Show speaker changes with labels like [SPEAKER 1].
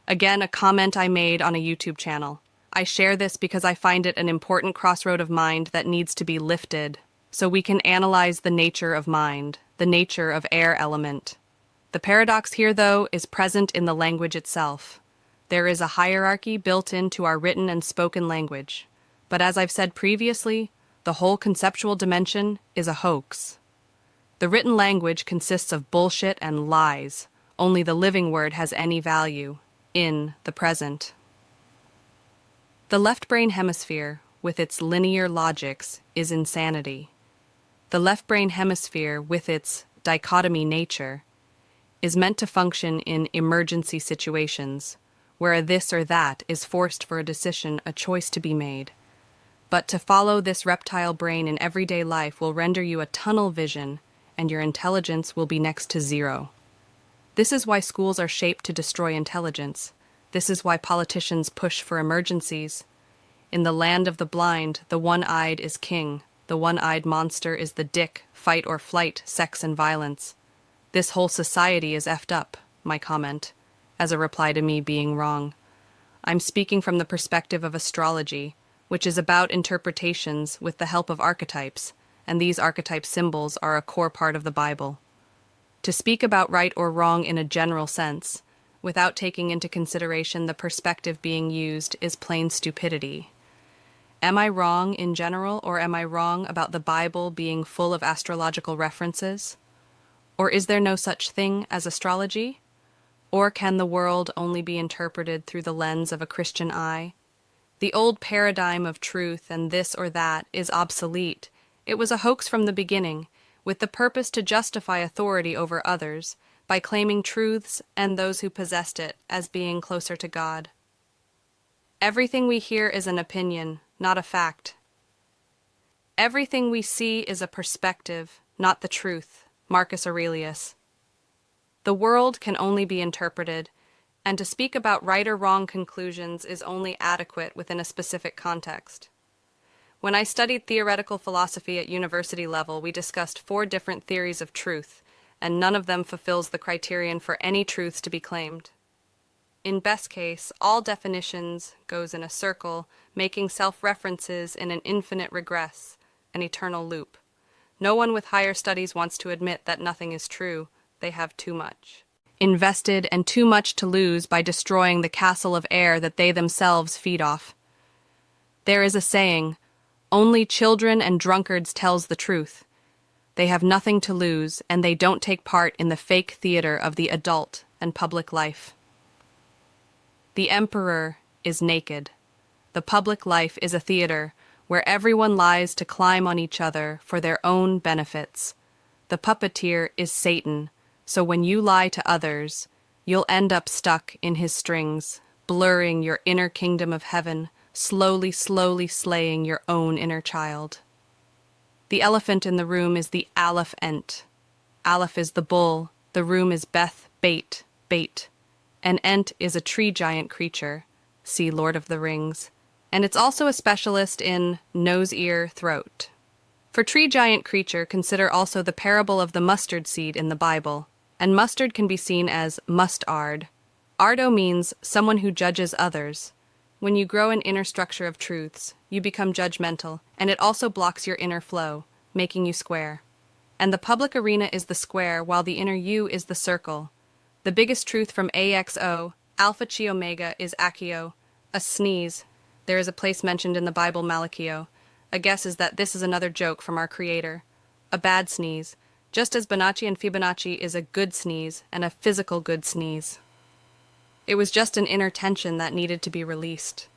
[SPEAKER 1] Again, a comment I made on a YouTube channel. I share this because I find it an important crossroad of mind that needs to be lifted, so we can analyze the nature of mind, the nature of air element. The paradox here, though, is present in the language itself. There is a hierarchy built into our written and spoken language. But as I've said previously, the whole conceptual dimension is a hoax. The written language consists of bullshit and lies. Only the living word has any value in the present. The left brain hemisphere, with its linear logics, is insanity. The left brain hemisphere, with its dichotomy nature, is meant to function in emergency situations, where a this or that is forced for a decision, a choice to be made. But to follow this reptile brain in everyday life will render you a tunnel vision, and your intelligence will be next to zero. This is why schools are shaped to destroy intelligence. This is why politicians push for emergencies. In the land of the blind, the one-eyed is king. The one-eyed monster is the dick, fight or flight, sex and violence. This whole society is effed up, my comment, as a reply to me being wrong. I'm speaking from the perspective of astrology, which is about interpretations with the help of archetypes, and these archetype symbols are a core part of the Bible. To speak about right or wrong in a general sense, without taking into consideration the perspective being used, is plain stupidity. Am I wrong in general, or am I wrong about the Bible being full of astrological references? Or is there no such thing as astrology? Or can the world only be interpreted through the lens of a Christian eye? The old paradigm of truth and this or that is obsolete. It was a hoax from the beginning, with the purpose to justify authority over others by claiming truths and those who possessed it as being closer to God. Everything we hear is an opinion, not a fact. Everything we see is a perspective, not the truth. Marcus Aurelius. The world can only be interpreted, and to speak about right or wrong conclusions is only adequate within a specific context. When I studied theoretical philosophy at university level, we discussed 4 different theories of truth, and none of them fulfills the criterion for any truths to be claimed. In best case, all definitions goes in a circle, making self-references in an infinite regress, an eternal loop. No one with higher studies wants to admit that nothing is true. They have too much invested and too much to lose by destroying the castle of air that they themselves feed off. There is a saying, only children and drunkards tells the truth. They have nothing to lose, and they don't take part in the fake theater of the adult and public life. The emperor is naked. The public life is a theater where everyone lies to climb on each other for their own benefits. The puppeteer is Satan, so when you lie to others, you'll end up stuck in his strings, blurring your inner kingdom of heaven, slowly slaying your own inner child. The elephant in the room is the Aleph Ent. Aleph is the bull, the room is Beyt, bait. An Ent is a tree giant creature, see Lord of the Rings, and it's also a specialist in nose, ear, throat. For tree giant creature, consider also the parable of the mustard seed in the Bible, and mustard can be seen as mustard. Ardo means someone who judges others. When you grow an inner structure of truths, you become judgmental, and it also blocks your inner flow, making you square. And the public arena is the square, while the inner you is the circle. The biggest truth from AXO, Alpha Chi Omega, is Accio, a sneeze. There is a place mentioned in the Bible, Malachio. A guess is that this is another joke from our Creator. A bad sneeze, just as Bonacci and Fibonacci is a good sneeze and a physical good sneeze. It was just an inner tension that needed to be released.